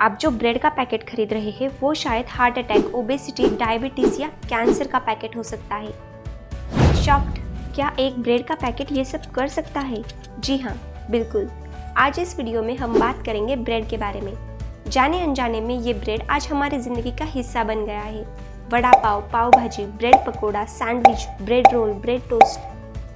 आप जो ब्रेड का पैकेट खरीद रहे हैं वो शायद हार्ट अटैक, ओबेसिटी, डायबिटीज या कैंसर का पैकेट हो सकता है। शॉक्ड? क्या एक ब्रेड का पैकेट ये सब कर सकता है? जी हाँ, बिल्कुल। आज इस वीडियो में हम बात करेंगे ब्रेड के बारे में। जाने अनजाने में ये ब्रेड आज हमारी जिंदगी का हिस्सा बन गया है। वड़ा पाव, पाव भाजी, bread pakora, sandwich, bread roll, bread toast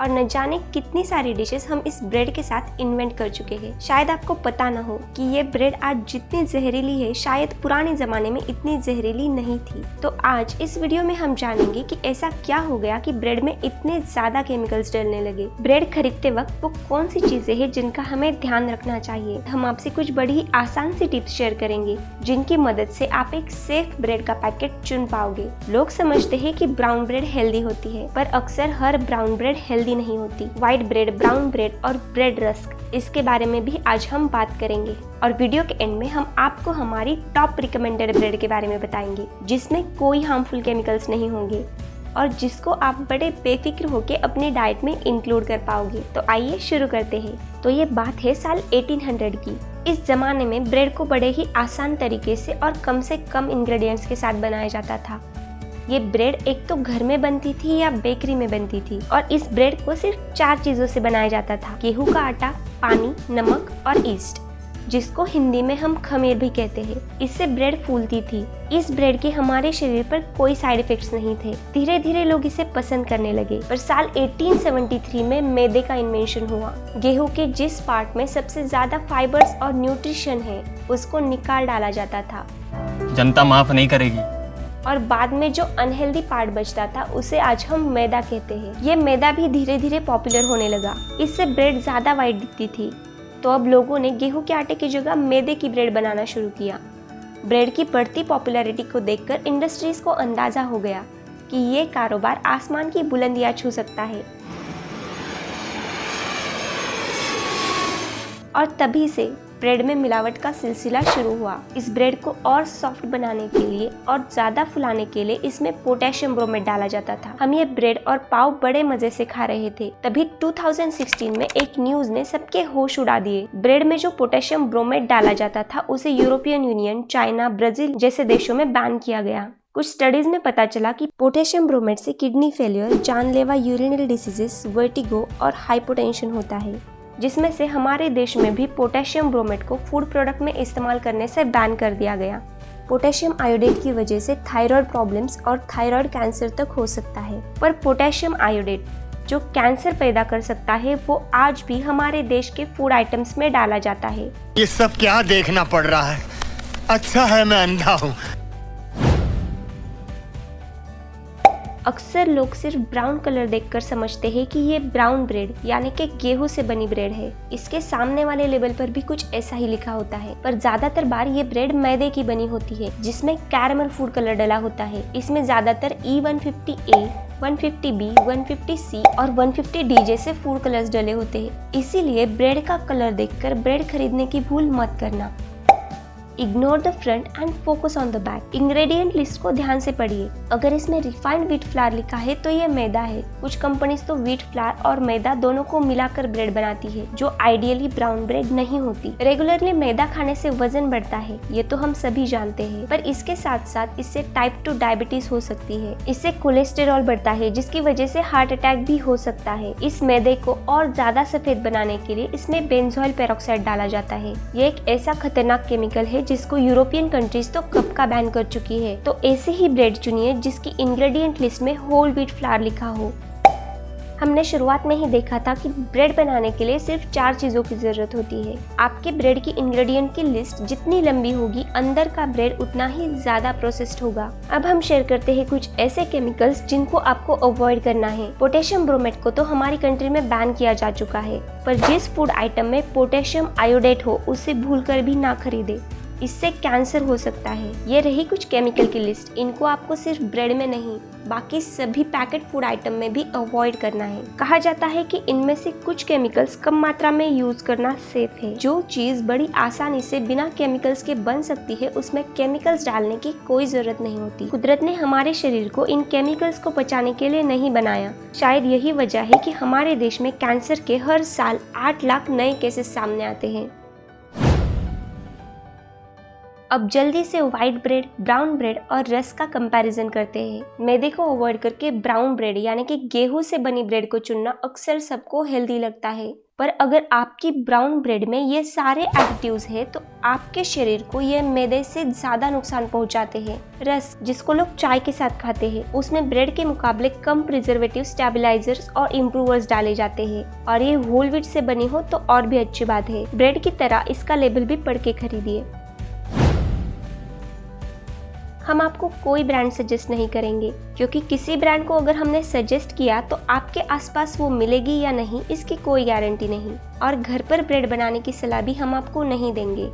और न जाने कितनी सारी डिशेस हम इस ब्रेड के साथ इन्वेंट कर चुके हैं। शायद आपको पता ना हो कि ये ब्रेड आज जितनी जहरीली है शायद पुराने जमाने में इतनी जहरीली नहीं थी। तो आज इस वीडियो में हम जानेंगे कि ऐसा क्या हो गया कि ब्रेड में इतने ज्यादा केमिकल्स डलने लगे। ब्रेड खरीदते वक्त वो कौन सी चीजें हैं जिनका हमें ध्यान रखना चाहिए। हम आपसे कुछ बड़ी ही आसान सी टिप्स शेयर करेंगे जिनकी मदद से आप एक सेफ ब्रेड का पैकेट चुन पाओगे। लोग समझते हैं कि ब्राउन ब्रेड हेल्दी होती है, पर अक्सर हर ब्राउन ब्रेड हेल्दी नहीं होती। व्हाइट ब्रेड, ब्राउन ब्रेड और ब्रेड रस्क, इसके बारे में भी आज हम बात करेंगे। और वीडियो के एंड में हम आपको हमारी टॉप रिकमेंडेड ब्रेड के बारे में बताएंगे जिसमें कोई हार्मफुल केमिकल्स नहीं होंगे और जिसको आप बड़े बेफिक्र होकर अपनी डाइट में इंक्लूड कर पाओगे। तो आइए शुरू करते हैं। तो ये बात है साल 1800 की। इस जमाने में ब्रेड को बड़े ही आसान तरीके से और कम से कम इंग्रेडिएंट्स के साथ बनाया जाता था। ये ब्रेड एक तो घर में बनती थी या बेकरी में बनती थी और इस ब्रेड को सिर्फ 4 चीजों से बनाया जाता था: गेहूं का आटा, पानी, नमक और ईस्ट, जिसको हिंदी में हम खमीर भी कहते हैं। इससे ब्रेड फूलती थी। इस ब्रेड के हमारे शरीर पर कोई साइड इफेक्ट्स नहीं थे। धीरे धीरे लोग इसे पसंद करने लगे। पर साल 1873 में मैदे का इन्वेंशन हुआ। गेहूं के जिस पार्ट में सबसे ज्यादा फाइबर्स और न्यूट्रिशन है उसको निकाल डाला जाता था। जनता माफ नहीं करेगी। और बाद में जो अनहेल्दी पार्ट बचता था उसे आज हम मैदा कहते हैं। ये मैदा भी धीरे धीरे पॉपुलर होने लगा। इससे ब्रेड ज्यादा वाइट दिखती थी। तो अब लोगों ने गेहूं के आटे की जगह मैदे की ब्रेड बनाना शुरू किया। ब्रेड की बढ़ती पॉपुलैरिटी को देखकर इंडस्ट्रीज को अंदाजा हो गया कि ये कारोबार आसमान की बुलंदियां छू सकता है। और तभी से ब्रेड में मिलावट का सिलसिला शुरू हुआ। इस ब्रेड को और सॉफ्ट बनाने के लिए और ज्यादा फुलाने के लिए इसमें पोटेशियम ब्रोमेट डाला जाता था। हम ये ब्रेड और पाव बड़े मजे से खा रहे थे। तभी 2016 में एक न्यूज ने सबके होश उड़ा दिए। ब्रेड में जो पोटेशियम ब्रोमेट डाला जाता था उसे यूरोपियन यूनियन, चाइना, ब्राजील जैसे देशों में बैन किया गया। कुछ स्टडीज में पता चला कि पोटेशियम ब्रोमेट से किडनी फेलियर, जानलेवा यूरिनरी डिसीजेस, वर्टिगो और हाइपोटेंशन होता है, जिसमें से हमारे देश में भी पोटेशियम ब्रोमेट को फूड प्रोडक्ट में इस्तेमाल करने से बैन कर दिया गया। पोटेशियम आयोडेट की वजह से थायराइड प्रॉब्लम्स और थायराइड कैंसर तक हो सकता है। पर पोटेशियम आयोडेट जो कैंसर पैदा कर सकता है वो आज भी हमारे देश के फूड आइटम्स में डाला जाता है। ये सब क्या देखना पड़ रहा है? अच्छा है मैं अंधा हूँ। अक्सर लोग सिर्फ ब्राउन कलर देखकर समझते हैं कि ये ब्राउन ब्रेड यानी कि गेहूं से बनी ब्रेड है। इसके सामने वाले लेबल पर भी कुछ ऐसा ही लिखा होता है। पर ज्यादातर बार ये ब्रेड मैदे की बनी होती है जिसमें कैरमल फूड कलर डला होता है। इसमें ज्यादातर E150A, 150B, 150C और 150D जैसे फूड कलर्स डले होते हैं। इसीलिए ब्रेड का कलर देखकर ब्रेड खरीदने की भूल मत करना। Ignore the front end focus on the back. Ingredient list को ध्यान से पढ़िए। अगर इसमें रिफाइंड व्हीट फ्लावर लिखा है तो ये मैदा है। कुछ कंपनीज तो व्हीट फ्लावर और मैदा दोनों को मिलाकर ब्रेड बनाती है जो आइडियली ब्राउन ब्रेड नहीं होती। रेगुलरली मैदा खाने से वजन बढ़ता है, ये तो हम सभी जानते हैं, पर इसके साथ साथ इससे टाइप 2 डायबिटीज हो सकती है। इससे कोलेस्टेरॉल बढ़ता है जिसकी वजह से हार्ट अटैक भी हो सकता है। इस मैदे को और ज्यादा सफेद बनाने के लिए इसमें बेंजोइल पेरोक्साइड डाला जाता है। ये एक ऐसा खतरनाक केमिकल है जिसको यूरोपियन कंट्रीज तो कब का बैन कर चुकी है। तो ऐसे ही ब्रेड चुनिए जिसकी इंग्रेडिएंट लिस्ट में होल व्हीट फ्लावर लिखा हो। हमने शुरुआत में ही देखा था कि ब्रेड बनाने के लिए सिर्फ 4 चीजों की जरूरत होती है। आपके ब्रेड की इंग्रेडिएंट की लिस्ट जितनी लंबी होगी अंदर का ब्रेड उतना ही ज्यादा प्रोसेस्ड होगा। अब हम शेयर करते हैं कुछ ऐसे केमिकल्स जिनको आपको अवॉइड करना है। पोटेशियम ब्रोमेट को तो हमारी कंट्री में बैन किया जा चुका है, पर जिस फूड आइटम में पोटेशियम आयोडेट हो उसे भूलकर भी ना खरीदे, इससे कैंसर हो सकता है। ये रही कुछ केमिकल की लिस्ट। इनको आपको सिर्फ ब्रेड में नहीं बाकी सभी पैकेट फूड आइटम में भी अवॉइड करना है। कहा जाता है कि इनमें से कुछ केमिकल्स कम मात्रा में यूज करना सेफ है। जो चीज बड़ी आसानी से बिना केमिकल्स के बन सकती है उसमें केमिकल्स डालने की कोई जरूरत नहीं होती। कुदरत ने हमारे शरीर को इन केमिकल्स को बचाने के लिए नहीं बनाया। शायद यही वजह है कि हमारे देश में कैंसर के हर साल 8 लाख नए केसेस सामने आते हैं। अब जल्दी से व्हाइट ब्रेड, ब्राउन ब्रेड और रस्क का कंपैरिजन करते हैं। मैदे को अवॉइड करके ब्राउन ब्रेड यानी कि गेहूं से बनी ब्रेड को चुनना अक्सर सबको हेल्दी लगता है, पर अगर आपकी ब्राउन ब्रेड में ये सारे एडिटिव्स है तो आपके शरीर को ये मैदे से ज्यादा नुकसान पहुंचाते हैं। रस्क, जिसको लोग चाय के साथ खाते हैं, उसमें ब्रेड के मुकाबले कम प्रिजर्वेटिव, स्टेबलाइजर्स और इम्प्रूवर्स डाले जाते हैं और ये होल व्हीट से बनी हो तो और भी अच्छी बात है। ब्रेड की तरह इसका लेबल भी पढ़ के खरीदिए। हम आपको कोई ब्रांड सजेस्ट नहीं करेंगे, क्योंकि किसी ब्रांड को अगर हमने सजेस्ट किया तो आपके आसपास वो मिलेगी या नहीं इसकी कोई गारंटी नहीं। और घर पर ब्रेड बनाने की सलाह भी हम आपको नहीं देंगे,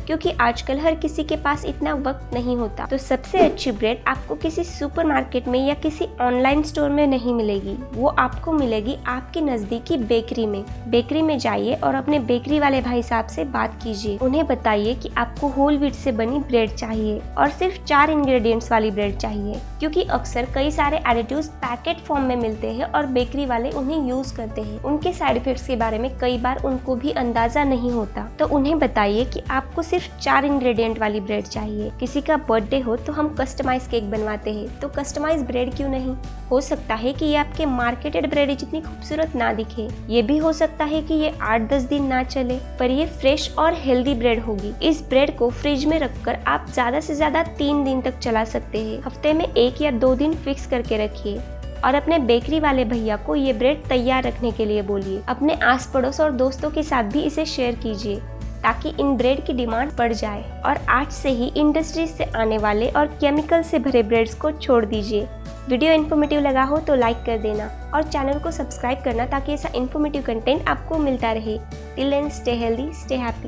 क्योंकि आजकल हर किसी के पास इतना वक्त नहीं होता। तो सबसे अच्छी ब्रेड आपको किसी सुपरमार्केट में या किसी ऑनलाइन स्टोर में नहीं मिलेगी, वो आपको मिलेगी आपकी नज़दीकी बेकरी में। बेकरी में जाइए और अपने बेकरी वाले भाई साहब से बात कीजिए। उन्हें बताइए कि आपको होल व्हीट से बनी ब्रेड चाहिए और सिर्फ 4 इंग्रेडिएंट्स वाली ब्रेड चाहिए, क्योंकि अक्सर कई सारे एडिटिव्स पैकेट फॉर्म में मिलते हैं और बेकरी वाले उन्हें यूज करते हैं। उनके साइड इफेक्ट्स के बारे में कई बार उनको भी अंदाजा नहीं होता। तो उन्हें बताइए कि आपको सिर्फ 4 इंग्रेडिएंट वाली ब्रेड चाहिए। किसी का बर्थडे हो तो हम कस्टमाइज केक बनवाते हैं, तो कस्टमाइज ब्रेड क्यों नहीं? हो सकता है कि ये आपके मार्केटेड ब्रेड जितनी खूबसूरत ना दिखे, ये भी हो सकता है कि ये 8-10 दिन ना चले, पर ये फ्रेश और हेल्दी ब्रेड होगी। इस ब्रेड को फ्रिज में रखकर आप ज्यादा से ज्यादा 3 दिन तक चला सकते हैं। हफ्ते में 1 या 2 दिन फिक्स करके रखिए और अपने बेकरी वाले भैया को ये ब्रेड तैयार रखने के लिए बोलिए। अपने आस पड़ोस और दोस्तों के साथ भी इसे शेयर कीजिए, ताकि इन ब्रेड की डिमांड बढ़ जाए। और आज से ही इंडस्ट्रीज से आने वाले और केमिकल से भरे ब्रेड्स को छोड़ दीजिए। वीडियो इन्फॉर्मेटिव लगा हो तो लाइक कर देना और चैनल को सब्सक्राइब करना, ताकि ऐसा इन्फॉर्मेटिव कंटेंट आपको मिलता रहे। Till then, stay healthy, stay happy.